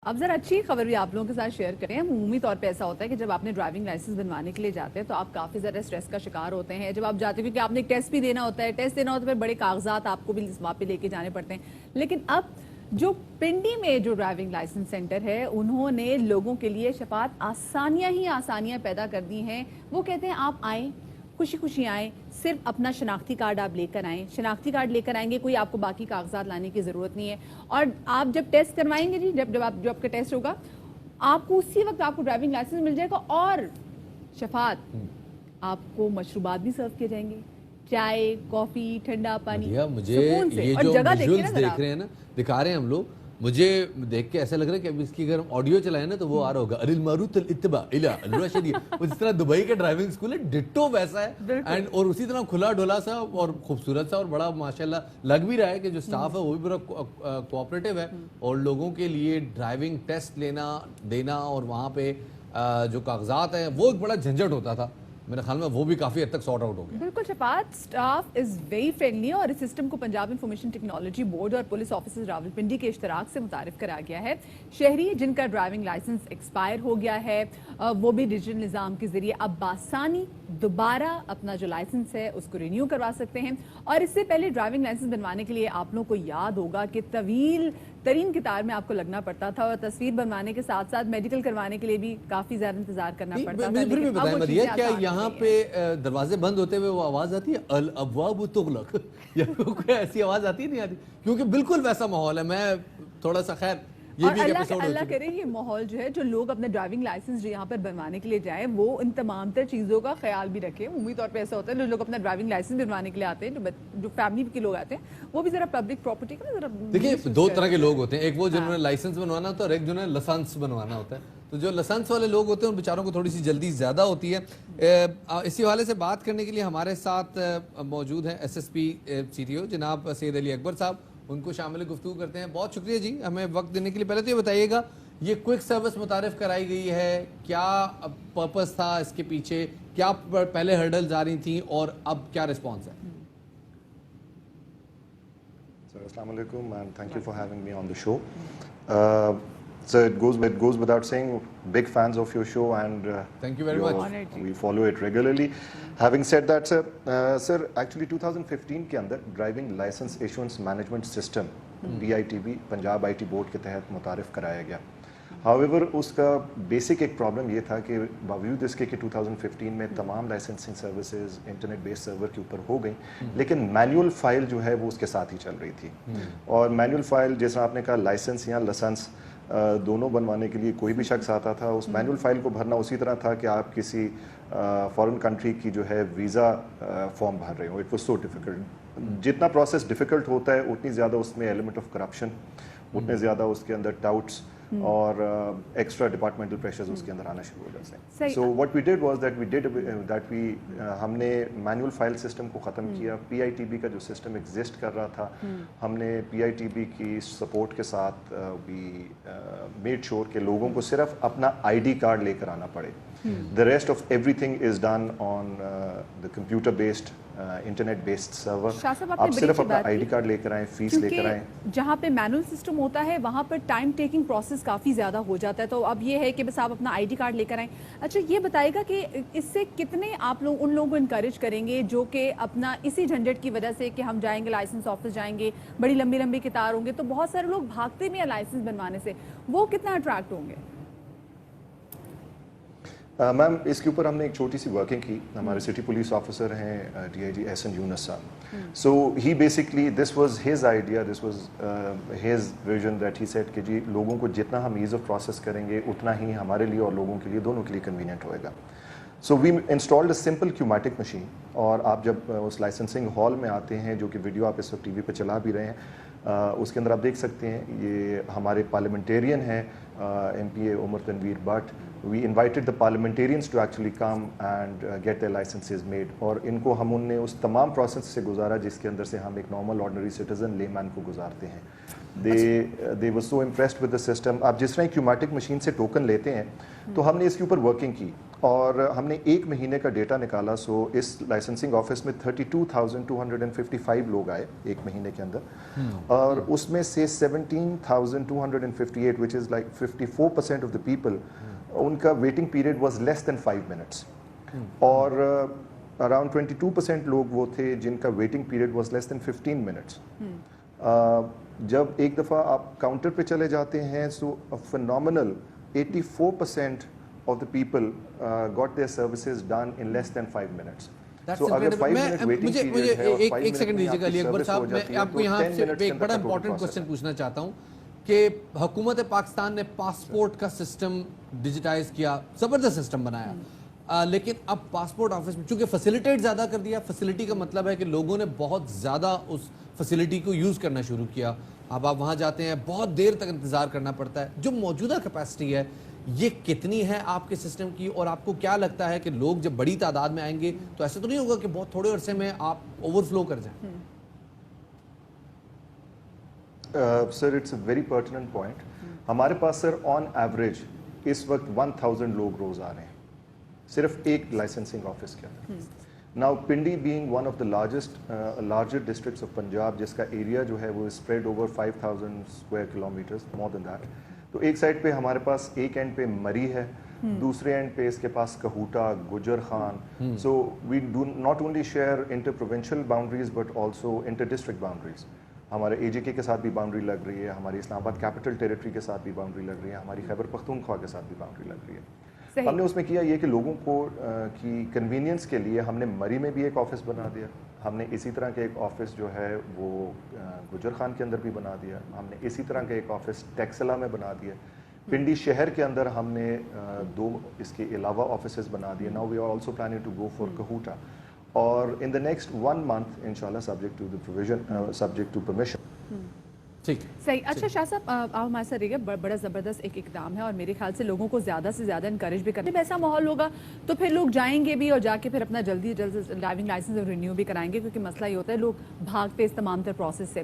اب ذرا اچھی خبر بھی آپ لوگوں کے ساتھ شیئر کریں. عمومی طور پہ ایسا ہوتا ہے کہ جب آپ نے ڈرائیونگ لائسنس بنوانے کے لیے جاتے ہیں تو آپ کافی زیادہ اسٹریس کا شکار ہوتے ہیں جب آپ جاتے ہیں, کیونکہ آپ نے ایک ٹیسٹ بھی دینا ہوتا ہے, پھر بڑے کاغذات آپ کو بھی وہاں پہ لے کے جانے پڑتے ہیں. لیکن اب جو پنڈی میں جو ڈرائیونگ لائسنس سینٹر ہے انہوں نے لوگوں کے لیے شفاعت آسانیاں ہی آسانیاں پیدا کر دی ہیں. وہ کہتے ہیں آپ آئیں, خوشی خوشی آئیں, صرف اپنا شناختی کارڈ آپ لے کر آئیں. شناختی کارڈ لے کر آئیں گے, کوئی آپ کو باقی کاغذات لانے کی ضرورت نہیں ہے. اور آپ جب ٹیسٹ کروائیں گے, جب آپ کا ٹیسٹ ہوگا, آپ کو اسی وقت آپ کو ڈرائیونگ لائسنس مل جائے گا. اور شفاعت آپ کو مشروبات بھی سرو کیے جائیں گے, چائے, کافی, ٹھنڈا پانی, مجھے یہ جو ویژولز دیکھ رہے ہیں نا, دکھا رہے ہیں ہم لوگ, مجھے دیکھ کے ایسا لگ رہا ہے کہ اب اس کی اگر ہم آڈیو چلائیں نا تو وہ آ رہا ہوگا المعروف الاتباع الی الرشد. جس طرح دبئی کا ڈرائیونگ اسکول ہے ڈٹو ویسا ہے, اینڈ اور اسی طرح کھلا ڈھولا سا اور خوبصورت سا, اور بڑا ماشاءاللہ لگ بھی رہا ہے کہ جو سٹاف ہے وہ بھی بڑا کوآپریٹو ہے. اور لوگوں کے لیے ڈرائیونگ ٹیسٹ لینا دینا اور وہاں پہ جو کاغذات ہیں وہ ایک بڑا جھنجھٹ ہوتا تھا, میرے خیال میں وہ بھی کافی حد تک سارٹ آؤٹ ہو گیا. بالکل شفاعت اسٹاف از ویری فرینڈلی, اور اس سسٹم کو پنجاب انفارمیشن ٹیکنالوجی بورڈ اور پولیس آفیسرز راولپنڈی کے اشتراک سے متعارف کرا گیا ہے. شہری جن کا ڈرائیونگ لائسنس ایکسپائر ہو گیا ہے وہ بھی ڈیجیٹل نظام کے ذریعے اب بآسانی دوبارہ اپنا جو لائسنس ہے اس کو رینیو کروا سکتے ہیں. اور اس سے پہلے ڈرائیونگ لائسنس بنوانے کے لیے آپ لوگوں کو یاد ہوگا کہ طویل ترین قطار میں آپ کو لگنا پڑتا تھا, اور تصویر بنوانے کے ساتھ ساتھ میڈیکل کروانے کے لیے بھی کافی زیادہ انتظار کرنا پڑتا تھا. پھر بھی بتائیں مدیہ, کیا یہاں پہ دروازے بند ہوتے ہوئے وہ آواز آتی ہے الابواب تغلق, یا کوئی ایسی آواز آتی ہے نہیں آتی؟ کیونکہ بالکل ویسا ماحول ہے. میں تھوڑا سا خیر یہ بھی اللہ کرے یہ ماحول جو ہے, جو لوگ اپنے ڈرائیونگ لائسنس جو یہاں پر بنوانے کے لیے جائیں وہ ان تمام تر چیزوں کا خیال بھی رکھیں. عمومی طور پہ ایسا ہوتا ہے جو لوگ اپنا ڈرائیونگ لائسنس بنوانے کے لیے آتے ہیں, جو فیملی کے لوگ آتے ہیں, وہ بھی ذرا پبلک پراپرٹی کا ذرا دیکھیں, دو طرح کے لوگ ہوتے ہیں, ایک وہ جنہوں نے لائسنس بنوانا ہوتا ہے اور ایک جنہوں نے لسانس بنوانا ہوتا ہے. تو جو لسانس والے لوگ ہوتے ہیں ان بیچاروں کو تھوڑی سی جلدی زیادہ ہوتی ہے. اسی حوالے سے بات کرنے کے لیے ہمارے ساتھ موجود ہیں S S P C T O جناب سید علی اکبر صاحب, ان کو شامل گفتگو کرتے ہیں. بہت شکریہ جی ہمیں وقت دینے کے لیے. پہلے تو یہ بتائیے گا, یہ کوئک سروس متعارف کرائی گئی ہے, کیا پرپس تھا اس کے پیچھے, کیا پہلے ہرڈلز آ رہی تھیں اور اب کیا رسپانس ہے؟ السلام علیکم and thank you for having me on the show. So it goes without saying, big fans of your show and thank you very much. We follow it regularly. Having said that, sir, actually 2015 کے اندر driving licence issuance management system PITB Punjab IT board کے تحت متعارف کرایا گیا. However, اس کا basic ایک problem یہ تھا کہ باوجود اس کے کہ 2015 میں تمام لائسنسنگ سروسز انٹرنیٹ بیس سرور کے اوپر ہو گئیں, لیکن مینول فائل جو ہے وہ اس کے ساتھ ہی چل رہی تھی. اور مینول فائل جیسا آپ نے کہا, لائسنس یا لسنس دونوں بنوانے کے لیے کوئی بھی شخص آتا تھا, اس مینول فائل کو بھرنا اسی طرح تھا کہ آپ کسی فارن کنٹری کی جو ہے ویزا فارم بھر رہے ہو. It was so difficult. جتنا پروسیس ڈیفیکلٹ ہوتا ہے اتنی زیادہ اس میں ایلیمنٹ آف کرپشن, اتنے زیادہ اس کے اندر ڈاؤٹس اور ایکسٹرا ڈپارٹمنٹل پریشرز اس کے اندر آنا شروع ہو جاتے ہیں. So what we did was that ہم نے مینول فائل سسٹم کو ختم کیا. PITB کا جو سسٹم ایگزسٹ کر رہا تھا, ہم نے PITB کی سپورٹ کے ساتھ وی میڈ شیور کہ لوگوں کو صرف اپنا ID کارڈ لے کر آنا پڑے. The rest of everything is done on the computer based internet based server. آپ صرف اپنا ID کارڈ لے کر آئیں, فیس لے کر آئیں. جہاں پہ مینول سسٹم ہوتا ہے وہاں پر ٹائم ٹیکنگ پروسیس کافی زیادہ ہو جاتا ہے, تو اب یہ ہے کہ بس آپ اپنا ID کارڈ لے کر آئیں. اچھا یہ بتائے گا کہ اس سے کتنے آپ لوگ ان لوگوں کو انکریج کریں گے جو کہ اپنا اسی جھنجٹ کی وجہ سے کہ ہم جائیں گے لائسنس آفس جائیں گے, بڑی لمبی لمبی قطار ہوں گے, تو بہت سارے لوگ بھاگتے بھی ہیں لائسنس بنوانے سے, وہ کتنا اٹریکٹ ہوں گے؟ میم اس کے اوپر ہم نے ایک چھوٹی سی ورکنگ کی. ہمارے سٹی پولیس آفیسر ہیں DIG SN یونس صاحب. So he basically this was his idea, this was his vision that he set کہ جی لوگوں کو جتنا ہم ایز آف پروسیس کریں گے اتنا ہی ہمارے لیے اور لوگوں کے لیے دونوں کے لیے کنوینئنٹ ہوئے گا. سو وی انسٹالڈ اے سمپل کیومیٹک مشین. اور آپ جب اس لائسنسنگ ہال میں آتے ہیں, جو کہ ویڈیو آپ اس وقت TV پہ چلا بھی رہے ہیں, اس کے اندر آپ دیکھ سکتے ہیں یہ ہمارے پارلیمنٹیرین ہیں MPA Umar Tanveer but. We invited the parliamentarians to actually come and get their licenses made. اور ان کو ہم نے اس تمام پروسیس سے گزارا جس کے اندر سے ہم ایک نارمل آرڈنری سٹیزن لے مین کو گزارتے ہیں. they were so impressed with the system. آپ جس طرح کیومیٹک مشین سے ٹوکن لیتے ہیں, تو ہم نے اس کے اوپر ورکنگ کی اور ہم نے ایک مہینے کا ڈیٹا نکالا. سو اس لائسنسنگ آفس میں 32,255 لوگ آئے ایک مہینے کے اندر, اور اس میں سے 17,258 which is like 54% of the people, ان کا waiting period was less than 5 minutes. اور اراؤنڈ 22% لوگ وہ تھے جن کا waiting period was less than 15 minutes. جب ایک دفعہ آپ کاؤنٹر پہ چلے جاتے ہیں, so phenomenal 84% of the people got their services done in less than 5 minutes. So اگر 5 منٹ ویٹنگ پیریڈ ہے اور 5 ایک سیکنڈ دیجیے گا علی اکبر صاحب, میں آپ کو یہاں سے ایک بڑا امپورٹنٹ کوسچن پوچھنا چاہتا ہوں کہ حکومت پاکستان نے پاسپورٹ کا سسٹم ڈیجیٹائز کیا, زبردست سسٹم بنایا, لیکن اب پاسپورٹ آفس میں چونکہ فیسیلیٹیٹ زیادہ کر دیا. فیسیلیٹی کا مطلب ہے کہ لوگوں نے بہت زیادہ اس فیسیلیٹی کو یوز کرنا شروع کیا. اب آپ وہاں جاتے ہیں, بہت دیر تک انتظار کرنا پڑتا ہے. جو موجودہ کیپیسٹی ہے یہ کتنی ہے آپ کے سسٹم کی, اور آپ کو کیا لگتا ہے کہ لوگ جب بڑی تعداد میں آئیں گے تو ایسا تو نہیں ہوگا کہ بہت تھوڑے عرصے میں آپ اوور فلو کر جائیں؟ Sir it's a very pertinent point. ہمارے پاس سر آن ایوریج اس وقت 1000 لوگ روز آ رہے ہیں صرف ایک لائسنسنگ آفس کے اندر. Now Pindi being one of the larger districts of Punjab, جس کا ایریا جو ہے وہ spread over 5000 square kilometres, more than that. تو ایک سائڈ پہ ہمارے پاس ایک اینڈ پہ مری ہے, دوسرے اینڈ پہ اس کے پاس Kahuta, Gujar Khan. So we do not only share inter provincial boundaries but also inter district boundaries. ہمارے اے جے کے ساتھ بھی باؤنڈری لگ رہی ہے, ہماری اسلام آباد کیپٹل ٹیریٹری کے ساتھ بھی باؤنڈری لگ رہی ہے, ہماری خیبر پختونخوا کے ساتھ بھی باؤنڈری لگ رہی ہے. ہم نے اس میں کیا یہ کہ لوگوں کو کی کنوینئنس کے لیے ہم نے مری میں بھی ایک آفس بنا دیا. ہم نے اسی طرح کے ایک آفس جو ہے وہ گجر خان کے اندر بھی بنا دیا. ہم نے اسی طرح کا ایک آفس ٹیکسلا میں بنا دیا. پنڈی شہر کے اندر ہم نے 2 اس کے علاوہ آفیسز بنا دیے. Now we are also planning to go for Kahuta, اور ان دا نیکسٹ 1 month انشاءاللہ subject to the provision, subject to permission. صحیح. اچھا شاہ صاحب, آپ ہمارے ساتھ رہیے گا. بڑا زبردست ایک اقدام ہے, اور میرے خیال سے لوگوں کو زیادہ سے زیادہ انکریج بھی کرنا. جب ایسا ماحول ہوگا تو پھر لوگ جائیں گے بھی, اور جا کے پھر اپنا جلدی ڈرائیونگ لائسنس رینیو بھی کرائیں گے, کیونکہ مسئلہ یہ ہوتا ہے لوگ بھاگتے اس تمام تر پروسیس سے.